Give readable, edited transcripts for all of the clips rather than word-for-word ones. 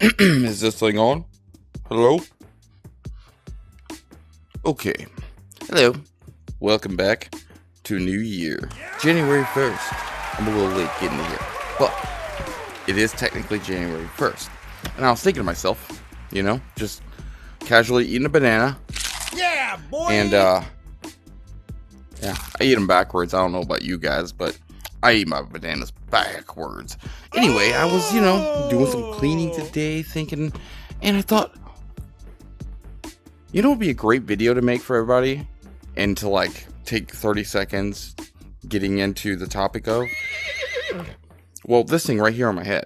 Is this thing on? Hello? Okay. Hello. Welcome back to a new year. January 1st. I'm a little late getting here. But it is technically January 1st. And I was thinking to myself, just casually eating a banana. Yeah, boy! And, I eat them backwards. I don't know about you guys, but I eat my bananas backwards. Anyway, I was, doing some cleaning today, thinking, and I thought, it would be a great video to make for everybody, and to, take 30 seconds getting into the topic of, well, this thing right here on my head.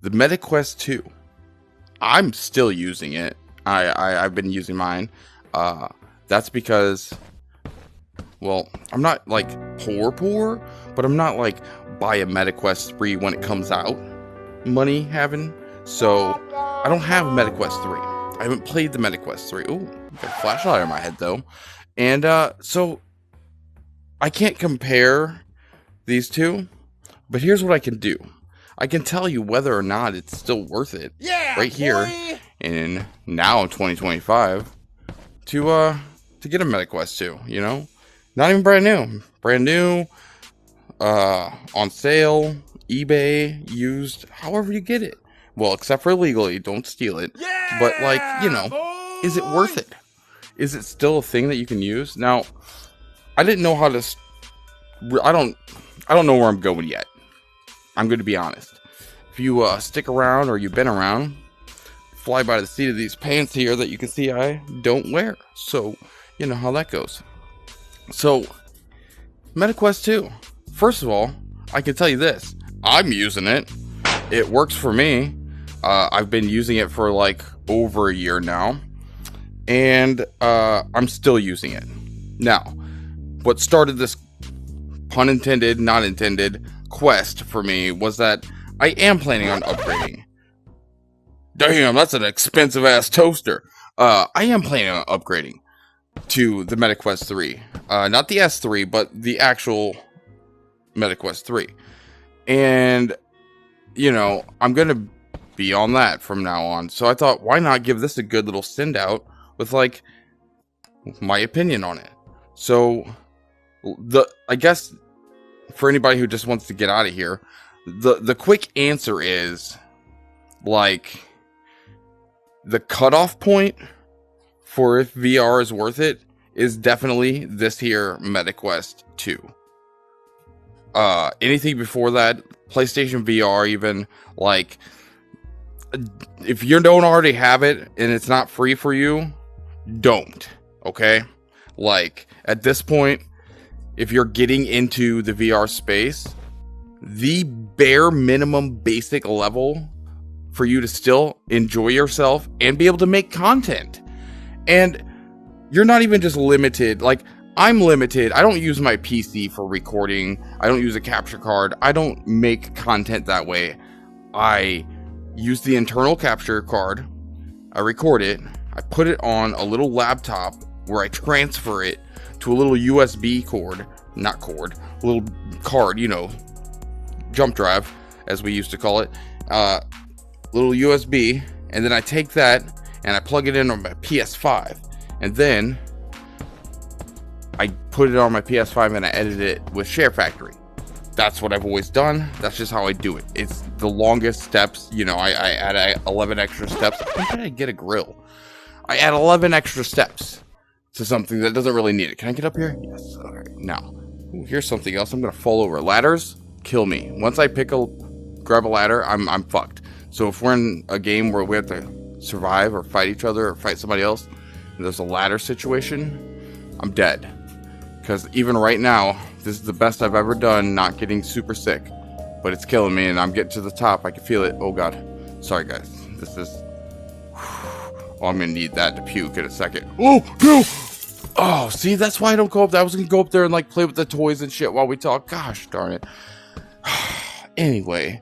The MetaQuest 2. I'm still using it. I've been using mine. That's because, well, I'm not, poor, but I'm not, buy a MetaQuest 3 when it comes out money having. So, I don't have MetaQuest 3. I haven't played the MetaQuest 3. Ooh, got a flashlight on my head, though. And, so, I can't compare these two, but here's what I can do. I can tell you whether or not it's still worth it. Yeah, right here, boy! in now 2025, to get a MetaQuest 2, Not even brand new, on sale, eBay, used, however you get it. Well, except for illegally, don't steal it. Yeah, but is it worth it? Is it still a thing that you can use? Now, I didn't know how to, I don't know where I'm going yet. I'm going to be honest. If you stick around or you've been around, fly by the seat of these pants here that you can see I don't wear. So, you know how that goes. So, MetaQuest 2. First of all, I can tell you this. I'm using it. It works for me. I've been using it for over a year now. And I'm still using it. Now, what started this pun intended, not intended, quest for me was that I am planning on upgrading. Damn, that's an expensive ass toaster. I am planning on upgrading to the MetaQuest 3. Not the S3, but the actual MetaQuest 3. And, I'm going to be on that from now on. So I thought, why not give this a good little send out with, my opinion on it. So, I guess, for anybody who just wants to get out of here, the quick answer is, the cutoff point for if VR is worth it is definitely this here MetaQuest 2. Anything before that, PlayStation VR even, if you don't already have it and it's not free for you, don't, okay? At this point, if you're getting into the VR space, the bare minimum basic level for you to still enjoy yourself and be able to make content. And you're not even just limited. I'm limited. I don't use my PC for recording. I don't use a capture card. I don't make content that way. I use the internal capture card. I record it. I put it on a little laptop where I transfer it to a little USB cord. Not cord. A little card, jump drive, as we used to call it. Little USB, and then I take that and I plug it in on my PS5, and then I put it on my PS5 and I edit it with Share Factory. That's what I've always done. That's just how I do it. It's the longest steps. I add 11 extra steps. Why did I get a grill? I add 11 extra steps to something that doesn't really need it. Can I get up here? Yes. All right. Now, here's something else. I'm gonna fall over. Ladders kill me. Once I grab a ladder, I'm fucked. So if we're in a game where we have to survive or fight each other or fight somebody else, and there's a ladder situation, I'm dead. Because even right now, this is the best I've ever done not getting super sick. But it's killing me and I'm getting to the top. I can feel it. Oh god. Sorry guys. This is... Oh, I'm going to need that to puke in a second. Oh, no! Oh, see, that's why I don't go up there. I was going to go up there and play with the toys and shit while we talk. Gosh darn it. Anyway...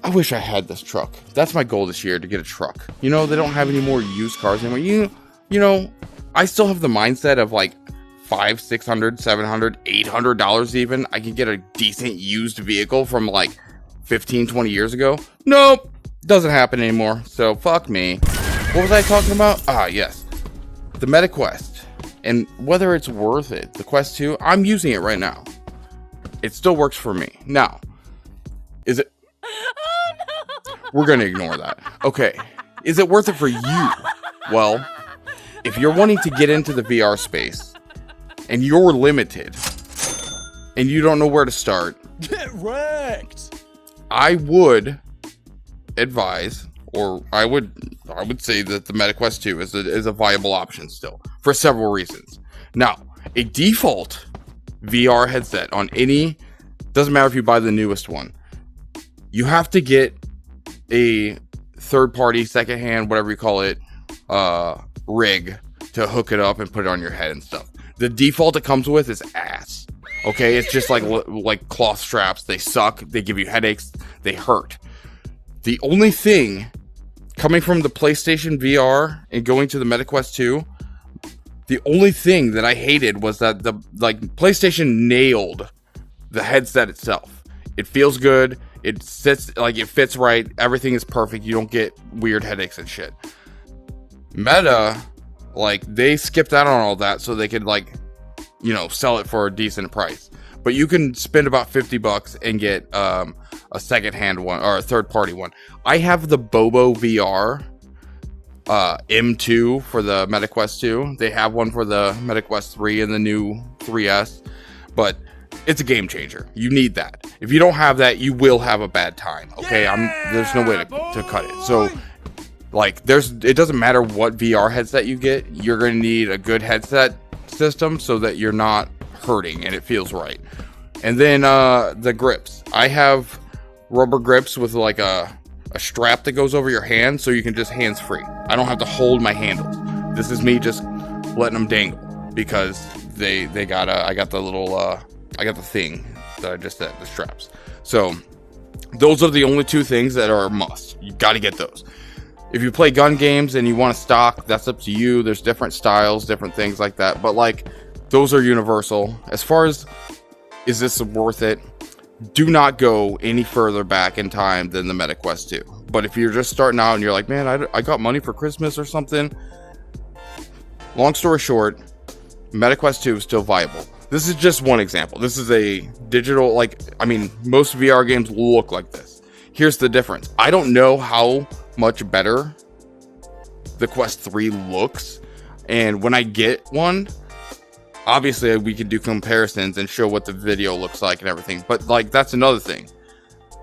I wish I had this truck. That's my goal this year, to get a truck. They don't have any more used cars anymore. I still have the mindset of $500, $600, $700, $800 even. I can get a decent used vehicle from 15, 20 years ago. Nope. Doesn't happen anymore, so fuck me. What was I talking about? Ah, yes. The MetaQuest. And whether it's worth it. The Quest 2, I'm using it right now. It still works for me. Now, is it... Oh, no. We're going to ignore that. Okay. Is it worth it for you? Well, if you're wanting to get into the VR space, and you're limited, and you don't know where to start... Get wrecked! I would advise, or I would say that the MetaQuest 2 is a viable option still, for several reasons. Now, a default VR headset on any, doesn't matter if you buy the newest one, you have to get a third-party, secondhand, whatever you call it, rig to hook it up and put it on your head and stuff. The default it comes with is ass. Okay, it's just like cloth straps. They suck. They give you headaches. They hurt. The only thing coming from the PlayStation VR and going to the MetaQuest 2, the only thing that I hated was that the PlayStation nailed the headset itself. It feels good. It sits like it fits right. Everything is perfect. You don't get weird headaches and shit. Meta, like, they skipped out on all that so they could, like, you know, sell it for a decent price. But you can spend about $50 and get a second-hand one or a third-party one. I have the Bobo VR M2 for the MetaQuest 2. They have one for the MetaQuest 3 and the new 3S, but it's a game changer. You need that. If you don't have that, you will have a bad time. Okay, there's no way to cut it. So, like, it doesn't matter what VR headset you get. You're going to need a good headset system so that you're not hurting and it feels right. And then the grips. I have rubber grips with like a strap that goes over your hand so you can just hands free. I don't have to hold my handles. This is me just letting them dangle because I got the thing that I just said, the straps. So those are the only two things that are a must. You got to get those. If you play gun games and you want to stock, that's up to you. There's different styles, different things like that. But, like, those are universal. As far as, is this worth it? Do not go any further back in time than the MetaQuest 2. But if you're just starting out and you're like, man, I got money for Christmas or something. Long story short, MetaQuest 2 is still viable. This is just one example. This is a digital, most VR games look like this. Here's the difference. I don't know how much better the Quest 3 looks, and when I get one, obviously we can do comparisons and show what the video looks like and everything, but like that's another thing.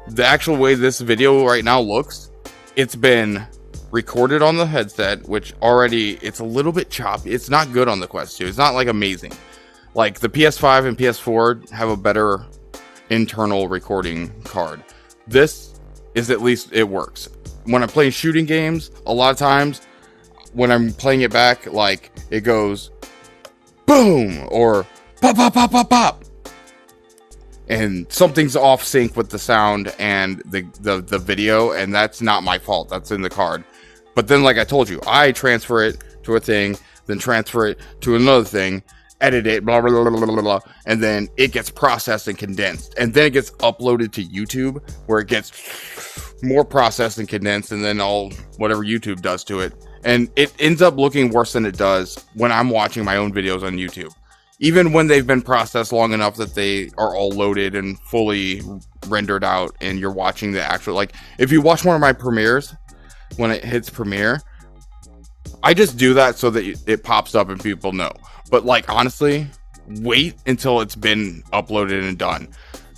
The actual way this video right now looks, it's been recorded on the headset, which already it's a little bit choppy. It's not good on the Quest 2. It's not like amazing. Like the PS5 and PS4 have a better internal recording card. This is, at least it works. When I'm playing shooting games, a lot of times when I'm playing it back, like it goes boom or pop, pop, pop, pop, pop. And something's off sync with the sound and the video, and that's not my fault. That's in the card. But then, like I told you, I transfer it to a thing, then transfer it to another thing, edit it, blah, blah, blah, blah, blah, blah, and then it gets processed and condensed. And then it gets uploaded to YouTube, where it gets more processed and condensed, and then all whatever YouTube does to it. And it ends up looking worse than it does when I'm watching my own videos on YouTube. Even when they've been processed long enough that they are all loaded and fully rendered out, and you're watching the actual, like, if you watch one of my premieres, when it hits premiere, I just do that so that it pops up and people know. But, like, honestly, wait until it's been uploaded and done.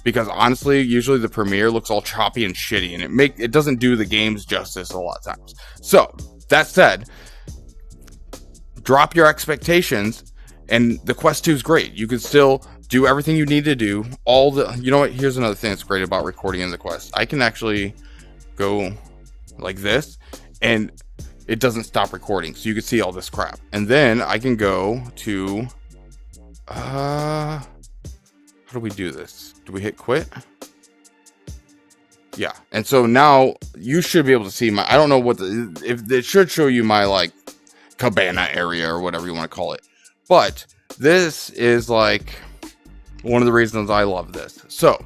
Because, honestly, usually the premiere looks all choppy and shitty, and it doesn't do the games justice a lot of times. So, that said, drop your expectations, and the Quest 2 is great. You can still do everything you need to do. You know what? Here's another thing that's great about recording in the Quest. I can actually go like this, and it doesn't stop recording, so you can see all this crap. And then I can go to, how do we do this? Do we hit quit? Yeah. And so now you should be able to see I don't know if it should show you my, like, cabana area or whatever you want to call it. But this is, like, one of the reasons I love this. So,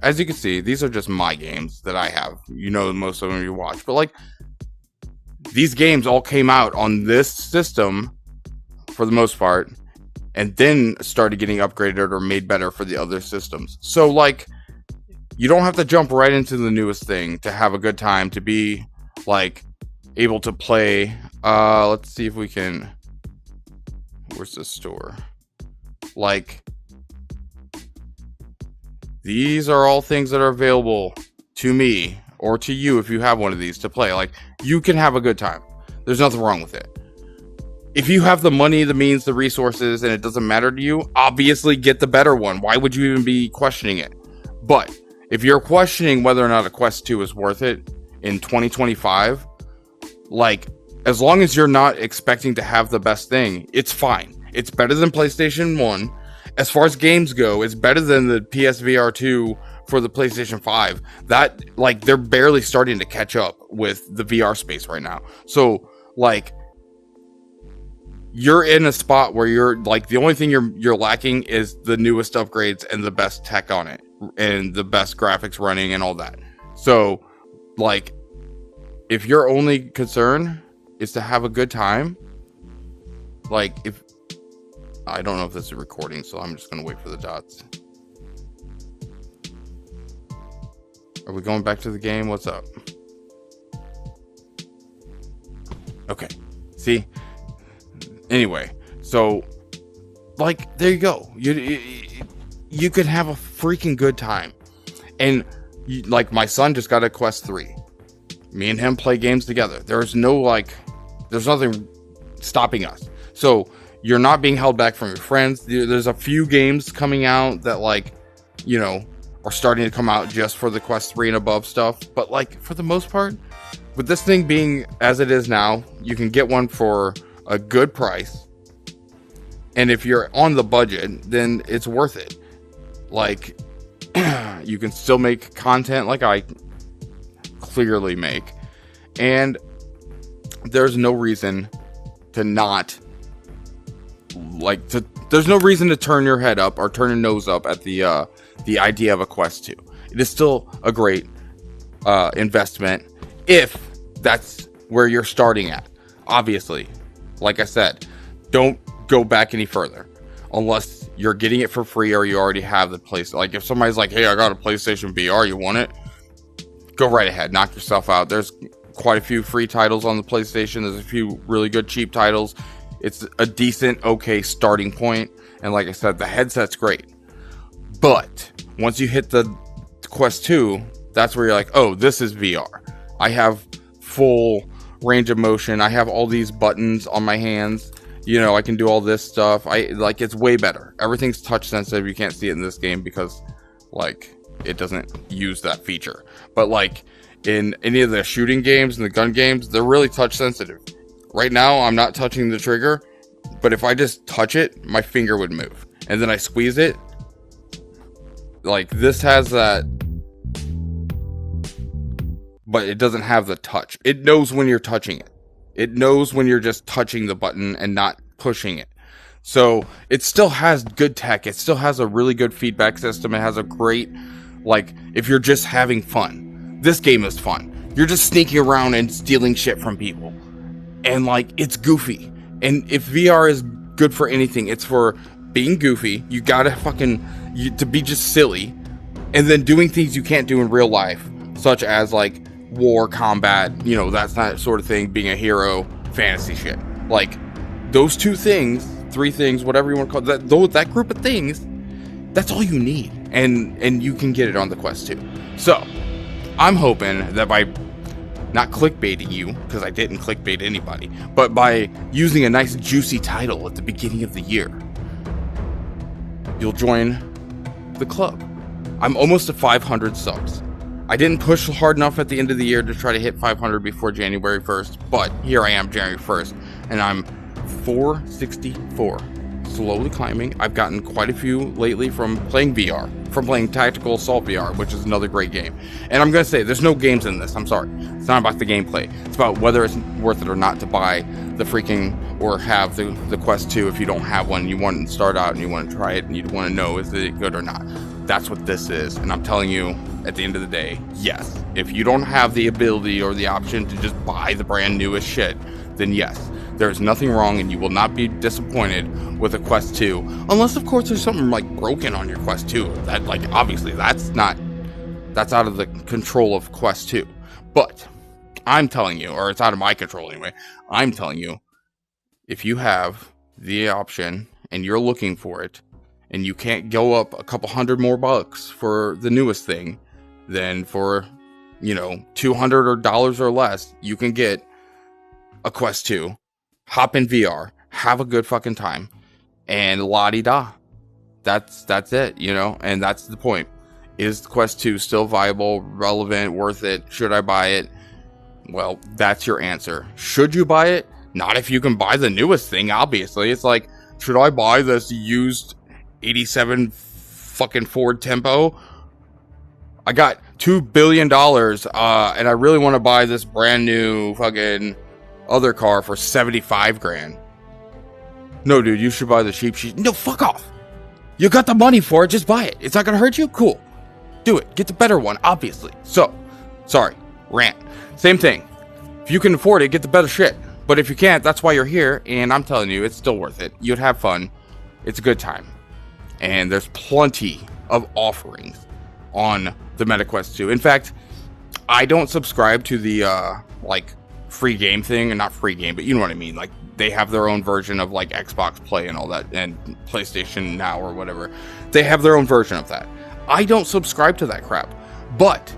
as you can see, these are just my games that I have. You know, most of them you watch, but like these games all came out on this system for the most part, and then started getting upgraded or made better for the other systems. So like, you don't have to jump right into the newest thing to have a good time, to be like able to play. Let's see if we can. Where's the store? Like, these are all things that are available to me or to you if you have one of these to play. Like, you can have a good time. There's nothing wrong with it. If you have the money, the means, the resources, and it doesn't matter to you, obviously get the better one. Why would you even be questioning it? But if you're questioning whether or not a Quest 2 is worth it in 2025, like, as long as you're not expecting to have the best thing, it's fine. It's better than PlayStation 1. As far as games go, it's better than the PSVR 2 for the PlayStation 5. That, like, they're barely starting to catch up with the VR space right now. So, like, you're in a spot where you're, like, the only thing you're lacking is the newest upgrades and the best tech on it, and the best graphics running and all that. So, like, if your only concern is to have a good time, like, if I don't know if this is recording, so I'm just gonna wait for the dots. Are we going back to the game? What's up? Okay. See? Anyway, so, like, there you go. You could have a freaking good time. And, like, my son just got a Quest 3. Me and him play games together. There's nothing stopping us. So, you're not being held back from your friends. There's a few games coming out that, like, you know, are starting to come out just for the Quest 3 and above stuff. But, like, for the most part, with this thing being as it is now, you can get one for a good price. And if you're on the budget, then it's worth it. Like, you can still make content like I clearly make. And there's no reason to not, like, there's no reason to turn your head up or turn your nose up at the idea of a Quest 2. It is still a great investment if that's where you're starting at. Obviously, like I said, don't go back any further unless you're getting it for free or you already have the place. Like, if somebody's like, hey, I got a PlayStation VR, you want it? Go right ahead, knock yourself out. There's quite a few free titles on the PlayStation. There's a few really good cheap titles. It's a decent, okay starting point. And like I said, the headset's great. But once you hit the Quest 2, that's where you're like, oh, this is VR. I have full range of motion. I have all these buttons on my hands. You know, I can do all this stuff. It's way better. Everything's touch sensitive. You can't see it in this game because, like, it doesn't use that feature. But, like, in any of the shooting games and the gun games, they're really touch sensitive. Right now, I'm not touching the trigger, but if I just touch it, my finger would move. And then I squeeze it. Like, this has that, but it doesn't have the touch. It knows when you're touching it. It knows when you're just touching the button and not pushing it. So it still has good tech. It still has a really good feedback system. It has a great, like, if you're just having fun. This game is fun. You're just sneaking around and stealing shit from people. And, like, it's goofy. And if VR is good for anything, it's for being goofy. You gotta to be just silly. And then doing things you can't do in real life. Such as, like, war, combat, you know, that's that sort of thing, being a hero, fantasy shit. Like, those 2 things, 3 things, whatever you want to call it, that group of things, that's all you need. And you can get it on the Quest 2. So, I'm hoping that by not clickbaiting you, because I didn't clickbait anybody, but by using a nice juicy title at the beginning of the year, you'll join the club. I'm almost at 500 subs. I didn't push hard enough at the end of the year to try to hit 500 before January 1st, but here I am January 1st, and I'm 464. Slowly climbing. I've gotten quite a few lately from playing VR, from playing Tactical Assault VR, which is another great game. And I'm going to say, there's no games in this, I'm sorry. It's not about the gameplay. It's about whether it's worth it or not to buy the freaking, or have the Quest 2 if you don't have one, you want to start out and you want to try it and you want to know is it good or not. That's what this is. And I'm telling you, at the end of the day, yes, if you don't have the ability or the option to just buy the brand newest shit, then yes, there's nothing wrong and you will not be disappointed with a Quest 2. Unless, of course, there's something like broken on your Quest 2. That, like, obviously, that's out of the control of Quest 2. But I'm telling you, or it's out of my control anyway, I'm telling you, if you have the option and you're looking for it, and you can't go up a couple $100 more for the newest thing, then for, $200 or less, you can get a Quest 2, hop in VR, have a good fucking time, and la-di-da. That's it, and that's the point. Is the Quest 2 still viable, relevant, worth it? Should I buy it? Well, that's your answer. Should you buy it? Not if you can buy the newest thing, obviously. It's like, should I buy this used 87 fucking Ford Tempo? I got $2 billion, and I really want to buy this brand new fucking other car for 75 grand. No, dude, you should buy the cheap sheet. No, fuck off. You got the money for it, just buy it. It's not gonna hurt you? Cool. Do it. Get the better one, obviously. So, sorry, rant. Same thing. If you can afford it, get the better shit. But if you can't, that's why you're here, and I'm telling you, it's still worth it. You'd have fun. It's a good time. And there's plenty of offerings on the MetaQuest 2. In fact, I don't subscribe to the free game thing, and not free game, but you know what I mean. Like, they have their own version of like Xbox Play and all that, and PlayStation Now or whatever. They have their own version of that. I don't subscribe to that crap, but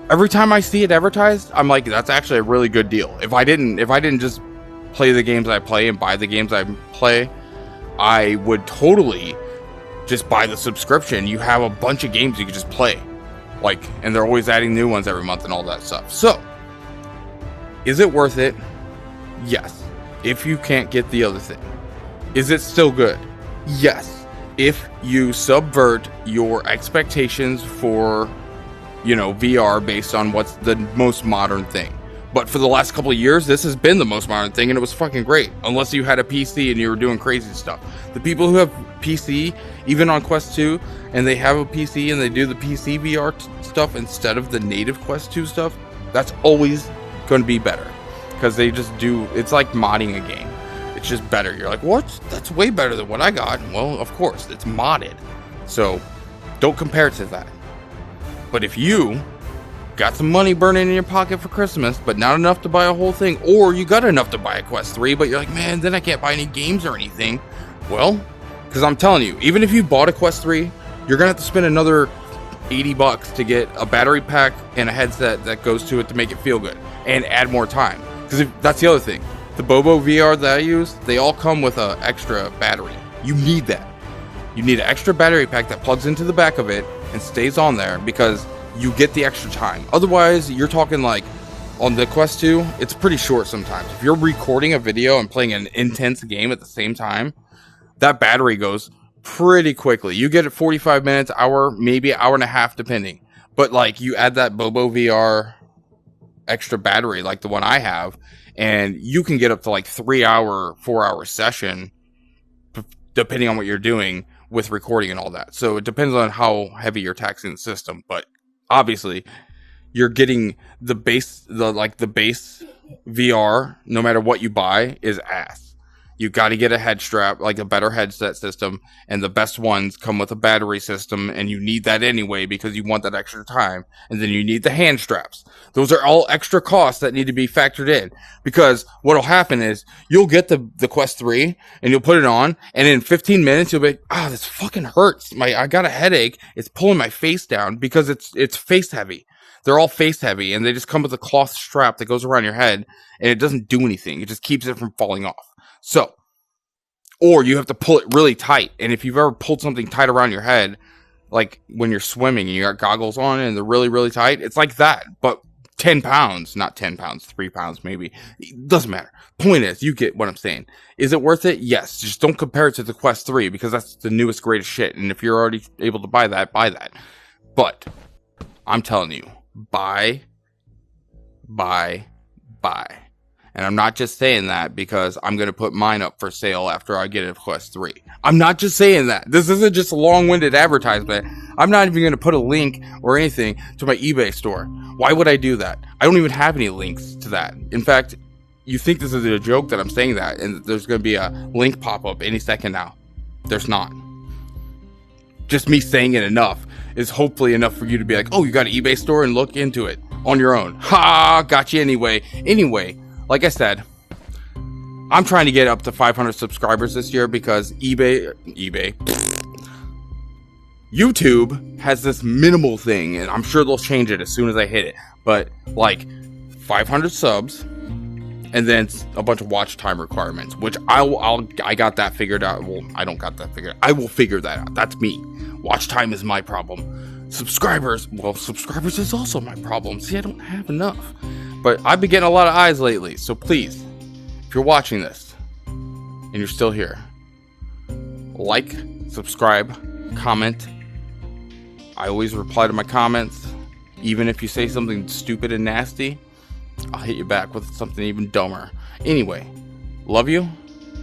every time I see it advertised, I'm like, that's actually a really good deal. If I didn't just play the games I play and buy the games I play, I would totally just buy the subscription. You have a bunch of games you can just play, and they're always adding new ones every month and all that stuff. So, is it worth it? Yes. If you can't get the other thing. Is it still good? Yes. If you subvert your expectations for, VR based on what's the most modern thing. But for the last couple of years, this has been the most modern thing, and it was fucking great. Unless you had a PC and you were doing crazy stuff. The people who have PC, even on Quest 2, and they have a PC and they do the PC VR stuff instead of the native Quest 2 stuff, that's always going to be better. Because they just do, it's like modding a game. It's just better. You're like, what? That's way better than what I got. Well, of course, it's modded. So, don't compare it to that. But if you got some money burning in your pocket for Christmas, but not enough to buy a whole thing, or you got enough to buy a Quest 3, but you're like, man, then I can't buy any games or anything. Well, because I'm telling you, even if you bought a Quest 3, you're going to have to spend another $80 to get a battery pack and a headset that goes to it to make it feel good, and add more time. Because that's the other thing. The Bobo VR that I use, they all come with an extra battery. You need that. You need an extra battery pack that plugs into the back of it and stays on there because you get the extra time. Otherwise, you're talking like on the Quest 2, it's pretty short sometimes. If you're recording a video and playing an intense game at the same time, that battery goes pretty quickly. You get it 45 minutes, hour, maybe an hour and a half, depending. But you add that Bobo VR extra battery like the one I have, and you can get up to 3-hour, 4-hour session depending on what you're doing with recording and all that. So it depends on how heavy you're taxing the system, but obviously you're getting the base VR, no matter what you buy, is ass. You got to get a head strap, like a better headset system, and the best ones come with a battery system, and you need that anyway because you want that extra time. And then you need the hand straps. Those are all extra costs that need to be factored in, because what'll happen is you'll get the Quest 3 and you'll put it on, and in 15 minutes you'll be, this fucking hurts. I got a headache. It's pulling my face down because it's face heavy. They're all face heavy, and they just come with a cloth strap that goes around your head, and it doesn't do anything. It just keeps it from falling off. So, or you have to pull it really tight. And if you've ever pulled something tight around your head, like when you're swimming and you got goggles on and they're really, really tight, it's like that. But 10 pounds, not 10 pounds, 3 pounds maybe. It doesn't matter. Point is, you get what I'm saying. Is it worth it? Yes. Just don't compare it to the Quest 3 because that's the newest, greatest shit. And if you're already able to buy that, buy that. But I'm telling you, buy. And I'm not just saying that because I'm going to put mine up for sale after I get a Quest 3. I'm not just saying that. This isn't just a long-winded advertisement. I'm not even going to put a link or anything to my eBay store. Why would I do that? I don't even have any links to that. In fact, you think this is a joke that I'm saying that, and there's going to be a link pop up any second now. There's not. Just me saying it enough is hopefully enough for you to be like, oh, you got an eBay store, and look into it on your own. Ha, got you anyway. Anyway, like I said, I'm trying to get up to 500 subscribers this year because YouTube has this minimal thing, and I'm sure they'll change it as soon as I hit it. But like 500 subs, and then a bunch of watch time requirements, which I got that figured out. Well, I don't got that figured out. I will figure that out. That's me. Watch time is my problem. Subscribers is also my problem. See, I don't have enough. But I've been getting a lot of eyes lately. So please, if you're watching this and you're still here, like, subscribe, comment. I always reply to my comments. Even if you say something stupid and nasty, I'll hit you back with something even dumber. Anyway, love you.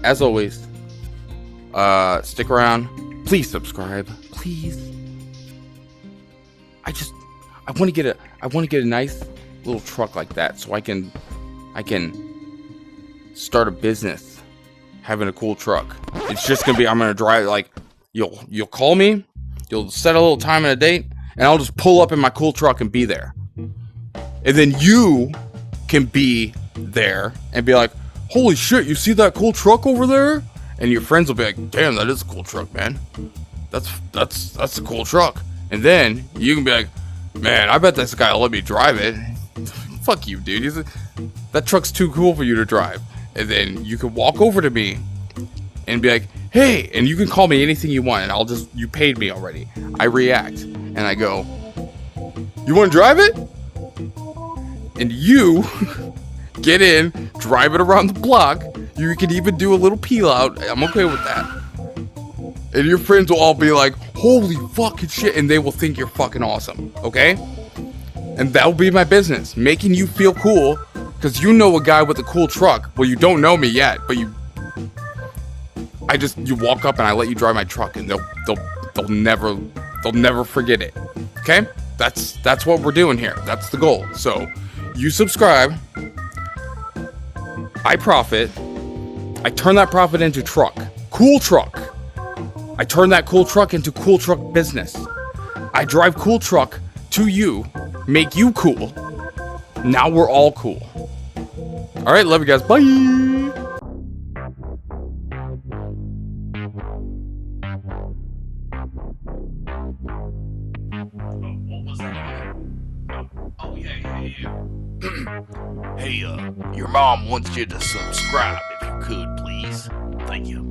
As always, stick around. Please subscribe. Please. I want to get a nice little truck like that so I can start a business having a cool truck. It's just gonna be, I'm gonna drive, like, you'll call me, you'll set a little time and a date, and I'll just pull up in my cool truck and be there. And then you can be there and be like, holy shit, you see that cool truck over there? And your friends will be like, damn, that is a cool truck, man. That's a cool truck. And then you can be like, man, I bet this guy will let me drive it. Fuck you, dude. That truck's too cool for you to drive. And then you can walk over to me and be like, hey, and you can call me anything you want, and you paid me already. I react, and I go, you want to drive it? And you get in, drive it around the block. You can even do a little peel out. I'm okay with that. And your friends will all be like, holy fucking shit, and they will think you're fucking awesome, okay? And that'll be my business, making you feel cool, because you know a guy with a cool truck. Well, you don't know me yet, but you walk up and I let you drive my truck, and they'll never forget it, okay? That's what we're doing here. That's the goal. So, you subscribe, I profit, I turn that profit into truck, cool truck. I turn that cool truck into cool truck business. I drive cool truck to you, make you cool. Now we're all cool. All right, love you guys. Bye. What was that? Oh yeah. Hey, your mom wants you to subscribe if you could, please. Thank you.